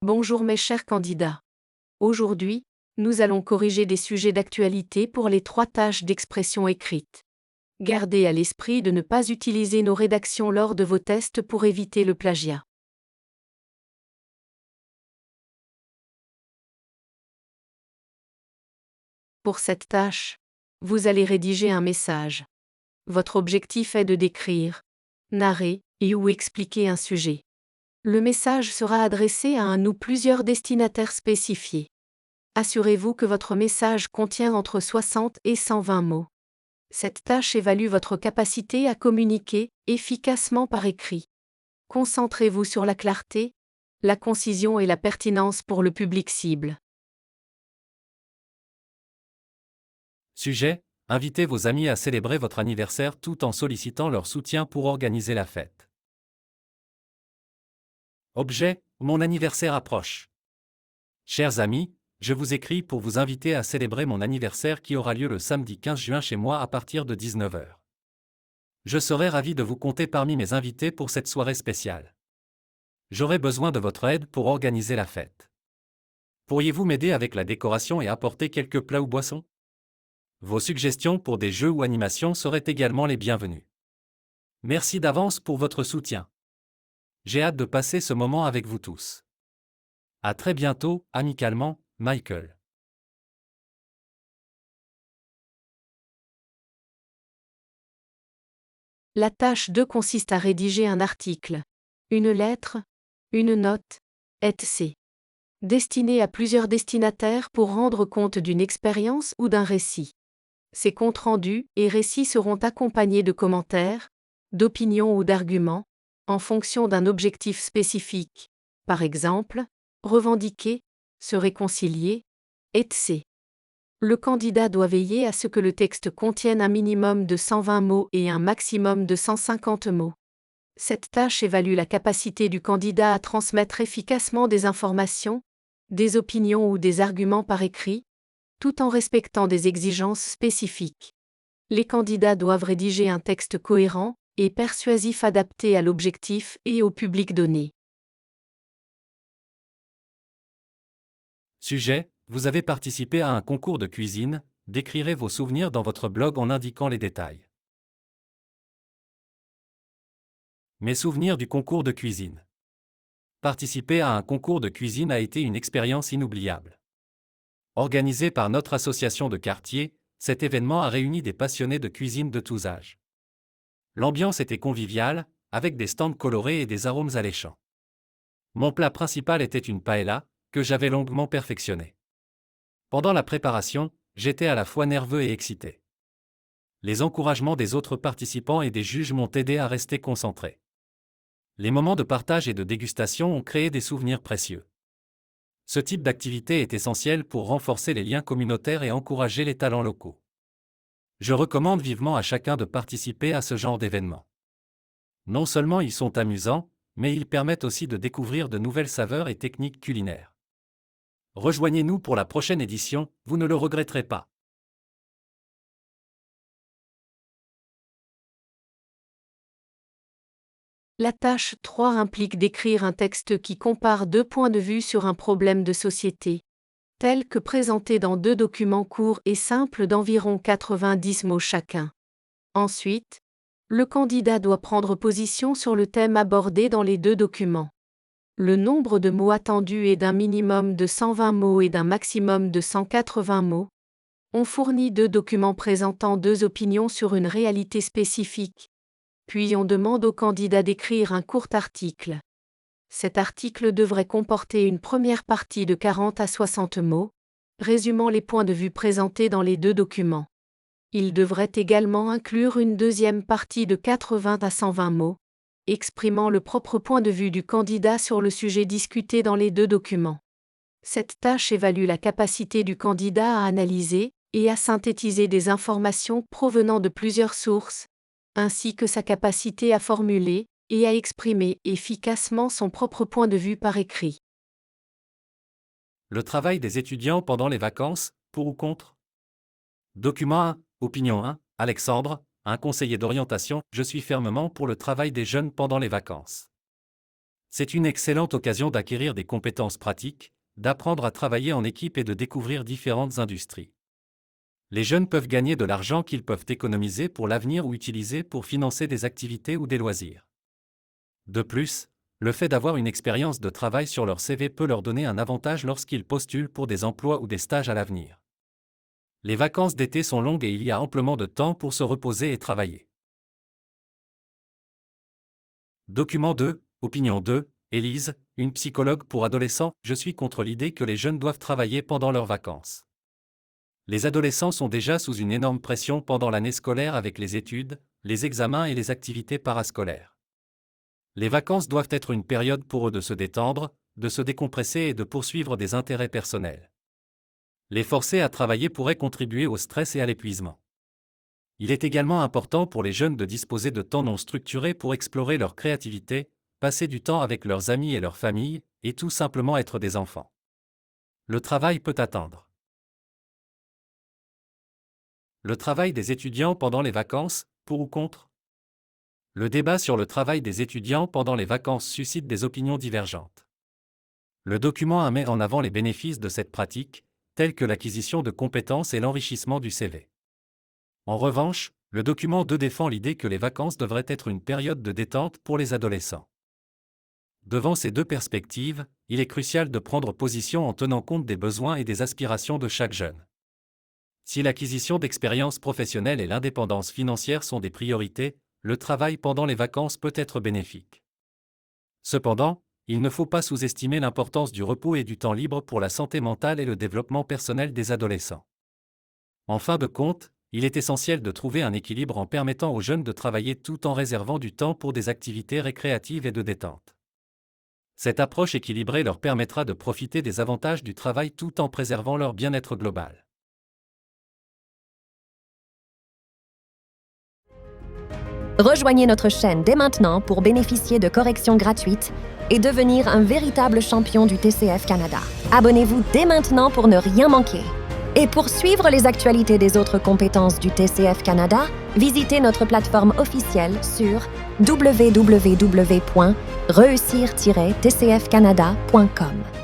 Bonjour mes chers candidats. Aujourd'hui, nous allons corriger des sujets d'actualité pour les 3 tâches d'expression écrite. Gardez à l'esprit de ne pas utiliser nos rédactions lors de vos tests pour éviter le plagiat. Pour cette tâche, vous allez rédiger un message. Votre objectif est de décrire, narrer ou expliquer un sujet. Le message sera adressé à un ou plusieurs destinataires spécifiés. Assurez-vous que votre message contient entre 60 et 120 mots. Cette tâche évalue votre capacité à communiquer efficacement par écrit. Concentrez-vous sur la clarté, la concision et la pertinence pour le public cible. Sujet: invitez vos amis à célébrer votre anniversaire tout en sollicitant leur soutien pour organiser la fête. Objet: mon anniversaire approche. Chers amis, je vous écris pour vous inviter à célébrer mon anniversaire qui aura lieu le samedi 15 juin chez moi à partir de 19 h. Je serai ravi de vous compter parmi mes invités pour cette soirée spéciale. J'aurai besoin de votre aide pour organiser la fête. Pourriez-vous m'aider avec la décoration et apporter quelques plats ou boissons? Vos suggestions pour des jeux ou animations seraient également les bienvenues. Merci d'avance pour votre soutien. J'ai hâte de passer ce moment avec vous tous. À très bientôt, amicalement, Michael. La tâche 2 consiste à rédiger un article, une lettre, une note, etc. destiné à plusieurs destinataires pour rendre compte d'une expérience ou d'un récit. Ces comptes rendus et récits seront accompagnés de commentaires, d'opinions ou d'arguments, en fonction d'un objectif spécifique, par exemple, revendiquer, se réconcilier, etc. Le candidat doit veiller à ce que le texte contienne un minimum de 120 mots et un maximum de 150 mots. Cette tâche évalue la capacité du candidat à transmettre efficacement des informations, des opinions ou des arguments par écrit, tout en respectant des exigences spécifiques. Les candidats doivent rédiger un texte cohérent et persuasif adapté à l'objectif et au public donné. Sujet: vous avez participé à un concours de cuisine, décrirez vos souvenirs dans votre blog en indiquant les détails. Mes souvenirs du concours de cuisine. Participer à un concours de cuisine a été une expérience inoubliable. Organisé par notre association de quartier, cet événement a réuni des passionnés de cuisine de tous âges. L'ambiance était conviviale, avec des stands colorés et des arômes alléchants. Mon plat principal était une paella, que j'avais longuement perfectionnée. Pendant la préparation, j'étais à la fois nerveux et excité. Les encouragements des autres participants et des juges m'ont aidé à rester concentré. Les moments de partage et de dégustation ont créé des souvenirs précieux. Ce type d'activité est essentiel pour renforcer les liens communautaires et encourager les talents locaux. Je recommande vivement à chacun de participer à ce genre d'événements. Non seulement ils sont amusants, mais ils permettent aussi de découvrir de nouvelles saveurs et techniques culinaires. Rejoignez-nous pour la prochaine édition, vous ne le regretterez pas. La tâche 3 implique d'écrire un texte qui compare 2 points de vue sur un problème de société, tel que présenté dans 2 documents courts et simples d'environ 90 mots chacun. Ensuite, le candidat doit prendre position sur le thème abordé dans les 2 documents. Le nombre de mots attendus est d'un minimum de 120 mots et d'un maximum de 180 mots. On fournit 2 documents présentant 2 opinions sur une réalité spécifique. Puis on demande au candidat d'écrire un court article. Cet article devrait comporter une première partie de 40 à 60 mots, résumant les points de vue présentés dans les 2 documents. Il devrait également inclure une deuxième partie de 80 à 120 mots, exprimant le propre point de vue du candidat sur le sujet discuté dans les 2 documents. Cette tâche évalue la capacité du candidat à analyser et à synthétiser des informations provenant de plusieurs sources, ainsi que sa capacité à formuler et à exprimer efficacement son propre point de vue par écrit. Le travail des étudiants pendant les vacances, pour ou contre? Document 1, opinion 1, Alexandre, un conseiller d'orientation, je suis fermement pour le travail des jeunes pendant les vacances. C'est une excellente occasion d'acquérir des compétences pratiques, d'apprendre à travailler en équipe et de découvrir différentes industries. Les jeunes peuvent gagner de l'argent qu'ils peuvent économiser pour l'avenir ou utiliser pour financer des activités ou des loisirs. De plus, le fait d'avoir une expérience de travail sur leur CV peut leur donner un avantage lorsqu'ils postulent pour des emplois ou des stages à l'avenir. Les vacances d'été sont longues et il y a amplement de temps pour se reposer et travailler. Document 2, opinion 2, Élise, une psychologue pour adolescents. Je suis contre l'idée que les jeunes doivent travailler pendant leurs vacances. Les adolescents sont déjà sous une énorme pression pendant l'année scolaire avec les études, les examens et les activités parascolaires. Les vacances doivent être une période pour eux de se détendre, de se décompresser et de poursuivre des intérêts personnels. Les forcer à travailler pourrait contribuer au stress et à l'épuisement. Il est également important pour les jeunes de disposer de temps non structurés pour explorer leur créativité, passer du temps avec leurs amis et leur famille, et tout simplement être des enfants. Le travail peut attendre. Le travail des étudiants pendant les vacances, pour ou contre ? Le débat sur le travail des étudiants pendant les vacances suscite des opinions divergentes. Le document 1 met en avant les bénéfices de cette pratique, tels que l'acquisition de compétences et l'enrichissement du CV. En revanche, le document 2 défend l'idée que les vacances devraient être une période de détente pour les adolescents. Devant ces deux perspectives, il est crucial de prendre position en tenant compte des besoins et des aspirations de chaque jeune. Si l'acquisition d'expérience professionnelle et l'indépendance financière sont des priorités, le travail pendant les vacances peut être bénéfique. Cependant, il ne faut pas sous-estimer l'importance du repos et du temps libre pour la santé mentale et le développement personnel des adolescents. En fin de compte, il est essentiel de trouver un équilibre en permettant aux jeunes de travailler tout en réservant du temps pour des activités récréatives et de détente. Cette approche équilibrée leur permettra de profiter des avantages du travail tout en préservant leur bien-être global. Rejoignez notre chaîne dès maintenant pour bénéficier de corrections gratuites et devenir un véritable champion du TCF Canada. Abonnez-vous dès maintenant pour ne rien manquer. Et pour suivre les actualités des autres compétences du TCF Canada, visitez notre plateforme officielle sur www.reussir-tcfcanada.com.